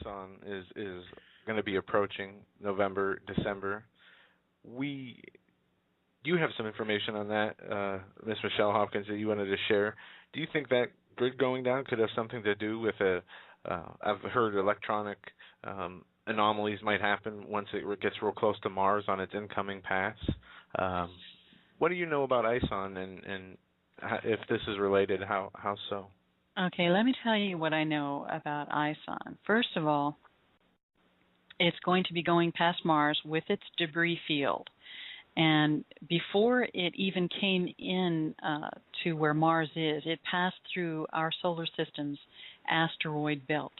ison is going to be approaching November, December. We Do you have some information on that, Miss Michelle Hopkins, that you wanted to share? Do you think that grid going down could have something to do with I've heard electronic anomalies might happen once it gets real close to Mars on its incoming paths. Um, what do you know about ison, and if this is related, how so? Okay, let me tell you what I know about ison. First of all, it's going to be going past Mars with its debris field. And before it even came in to where Mars is, it passed through our solar system's asteroid belt.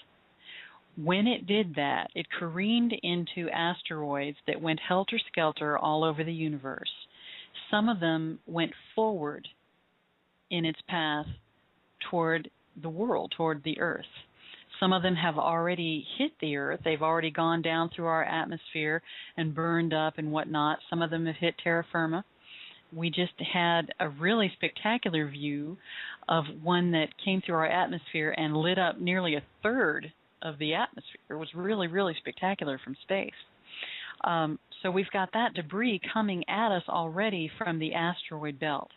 When it did that, it careened into asteroids that went helter-skelter all over the universe. Some of them went forward in its path toward the world, toward the Earth. Some of them have already hit the Earth. They've already gone down through our atmosphere and burned up and whatnot. Some of them have hit terra firma. We just had a really spectacular view of one that came through our atmosphere and lit up nearly a third of the atmosphere. It was really, really spectacular from space. So we've got that debris coming at us already from the asteroid belt.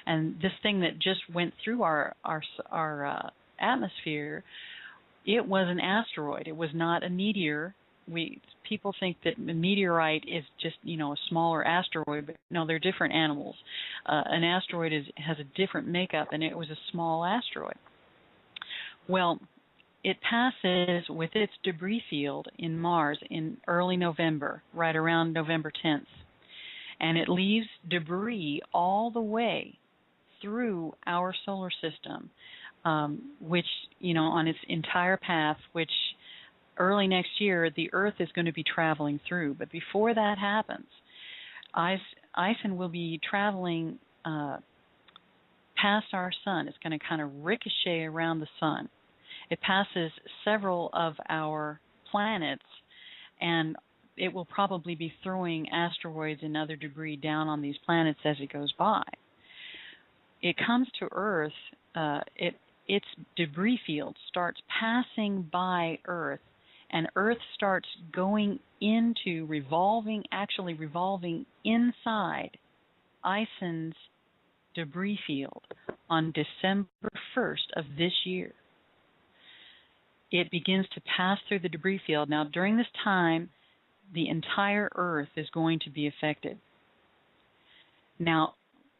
And this thing that just went through our atmosphere, it was an asteroid. It was not a meteor. People think that a meteorite is just, a smaller asteroid, but no, they're different animals. An asteroid has a different makeup, and it was a small asteroid. Well, it passes with its debris field in Mars in early November, right around November 10th. And it leaves debris all the way through our solar system, which, on its entire path, which early next year the Earth is going to be traveling through. But before that happens, ison will be traveling past our sun. It's going to kind of ricochet around the sun. It passes several of our planets, and it will probably be throwing asteroids and other debris down on these planets as it goes by. It comes to Earth, its debris field starts passing by Earth, and Earth starts going into actually revolving inside ison's debris field on December 1st of this year. It begins to pass through the debris field. Now, during this time, the entire Earth is going to be affected. Now,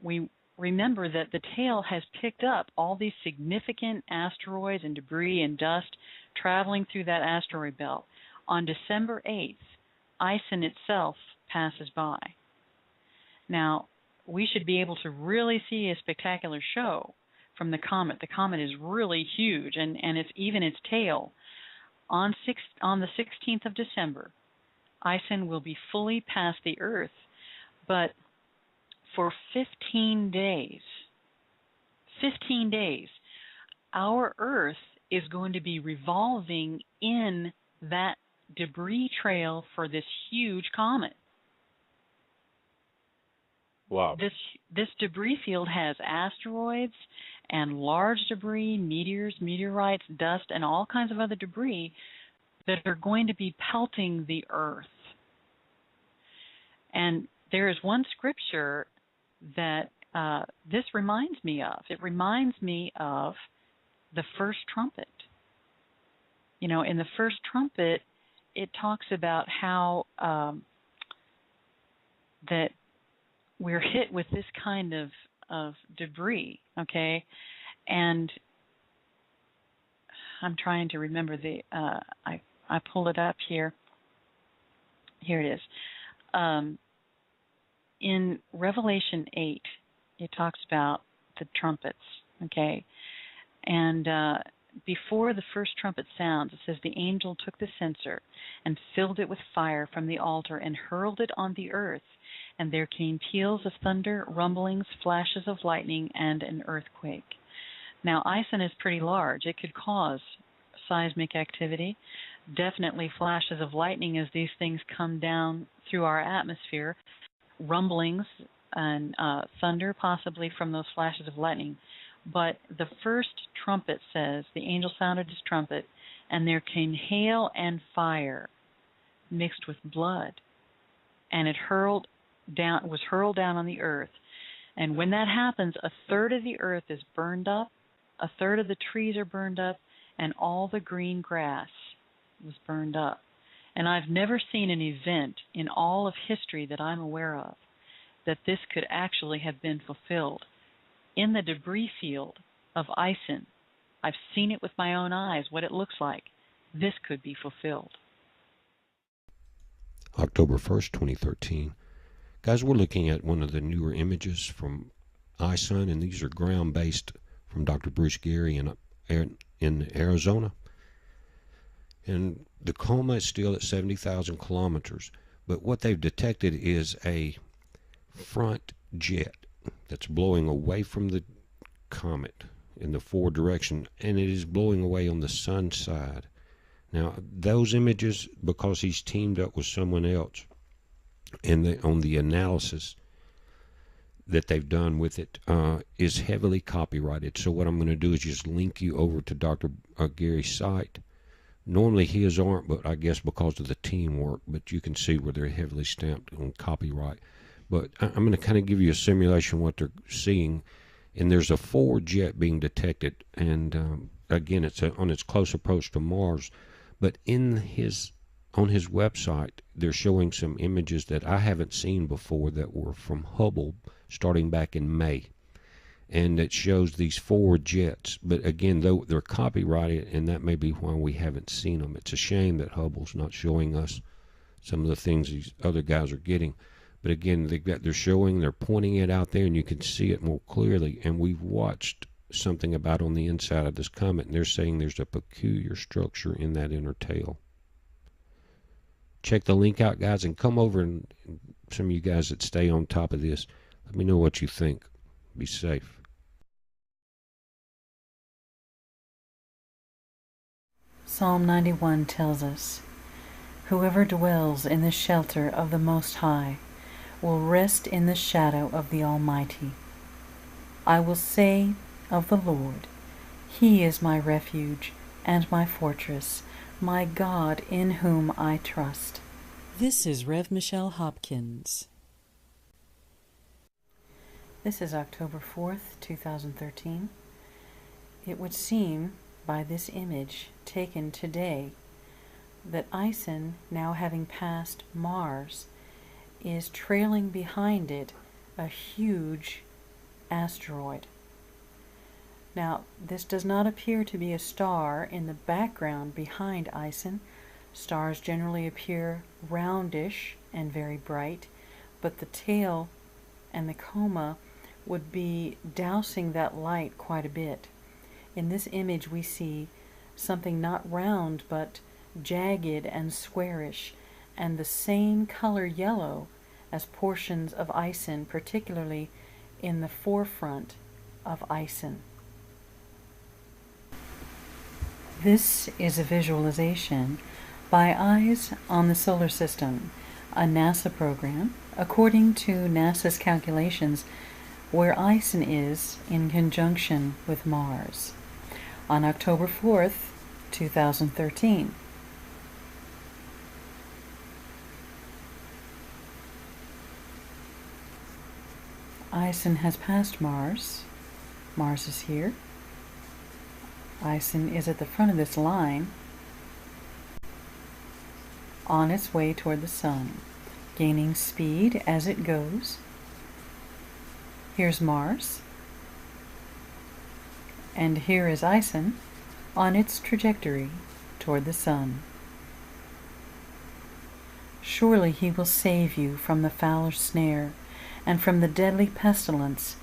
we remember that the tail has picked up all these significant asteroids and debris and dust traveling through that asteroid belt. On December 8th, ison itself passes by. Now, we should be able to really see a spectacular show from the comet. The comet is really huge, and it's even its tail. On the 16th of December, ison will be fully past the Earth, but for 15 days, our Earth is going to be revolving in that debris trail for this huge comet. Wow. This debris field has asteroids and large debris, meteors, meteorites, dust, and all kinds of other debris that are going to be pelting the Earth. And there is one scripture that this reminds me of. It reminds me of the first trumpet. In the first trumpet, it talks about how that we're hit with this kind of debris, okay? And I'm trying to remember I pull it up here. Here it is. In Revelation 8, it talks about the trumpets, okay? And before the first trumpet sounds, it says, the angel took the censer and filled it with fire from the altar and hurled it on the earth. And there came peals of thunder, rumblings, flashes of lightning, and an earthquake. Now, ison is pretty large. It could cause seismic activity, definitely flashes of lightning as these things come down through our atmosphere, rumblings and thunder possibly from those flashes of lightning. But the first trumpet says, the angel sounded his trumpet, and there came hail and fire mixed with blood, and it was hurled down on the earth. And when that happens, a third of the earth is burned up, a third of the trees are burned up, and all the green grass was burned up. And I've never seen an event in all of history that I'm aware of that this could actually have been fulfilled. In the debris field of ison, I've seen it with my own eyes, what it looks like. This could be fulfilled. October 1st, 2013. Guys, we're looking at one of the newer images from ison, and these are ground-based from Dr. Bruce Gary in Arizona. And the coma is still at 70,000 kilometers, but what they've detected is a front jet that's blowing away from the comet in the forward direction, and it is blowing away on the sun side. Now, those images, because he's teamed up with someone else, and on the analysis that they've done with it, is heavily copyrighted. So what I'm going to do is just link you over to Dr. Gary's site. Normally his aren't, but I guess because of the teamwork, but you can see where they're heavily stamped on copyright. But I'm going to kind of give you a simulation of what they're seeing, and there's a forward jet being detected, and again, it's on its close approach to Mars. But on his website, they're showing some images that I haven't seen before that were from Hubble starting back in May. And it shows these forward jets. But again, though they're copyrighted, and that may be why we haven't seen them. It's a shame that Hubble's not showing us some of the things these other guys are getting. But again, they're pointing it out there, and you can see it more clearly. And we've watched something about on the inside of this comet, and they're saying there's a peculiar structure in that inner tail. Check the link out, guys, and come over, and some of you guys that stay on top of this, let me know what you think. Be safe. Psalm 91 tells us, "Whoever dwells in the shelter of the Most High will rest in the shadow of the Almighty. I will say of the Lord, He is my refuge and my fortress, my God in whom I trust." This is Rev. Michelle Hopkins. This is October 4th, 2013. It would seem, by this image taken today, that ison, now having passed Mars, is trailing behind it a huge asteroid. Now, this does not appear to be a star in the background behind ison. Stars generally appear roundish and very bright, but the tail and the coma would be dousing that light quite a bit. In this image we see something not round but jagged and squarish, and the same color yellow as portions of ison, particularly in the forefront of ison. This is a visualization by Eyes on the Solar System, a NASA program, according to NASA's calculations, where ison is in conjunction with Mars. On October 4th, 2013. Ison has passed Mars. Mars is here. Ison is at the front of this line, on its way toward the sun, gaining speed as it goes. Here's Mars, and here is ison on its trajectory toward the sun. Surely he will save you from the fowler's snare and from the deadly pestilence.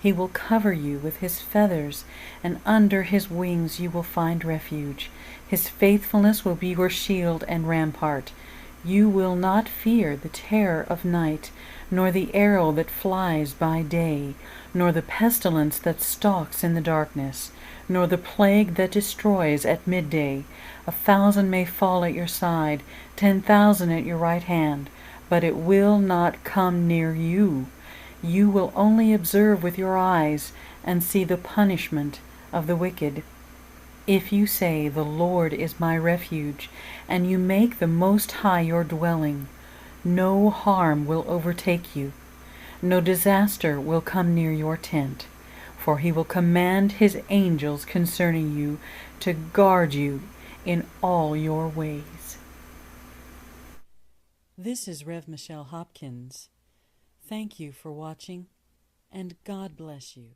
He will cover you with his feathers, and under his wings you will find refuge. His faithfulness will be your shield and rampart. You will not fear the terror of night, nor the arrow that flies by day, nor the pestilence that stalks in the darkness, nor the plague that destroys at midday. 1,000 may fall at your side, 10,000 at your right hand, but it will not come near you. You will only observe with your eyes and see the punishment of the wicked. If you say, "The Lord is my refuge," and you make the Most High your dwelling, no harm will overtake you, no disaster will come near your tent, for he will command his angels concerning you to guard you in all your ways. This is Rev. Michelle Hopkins. Thank you for watching, and God bless you.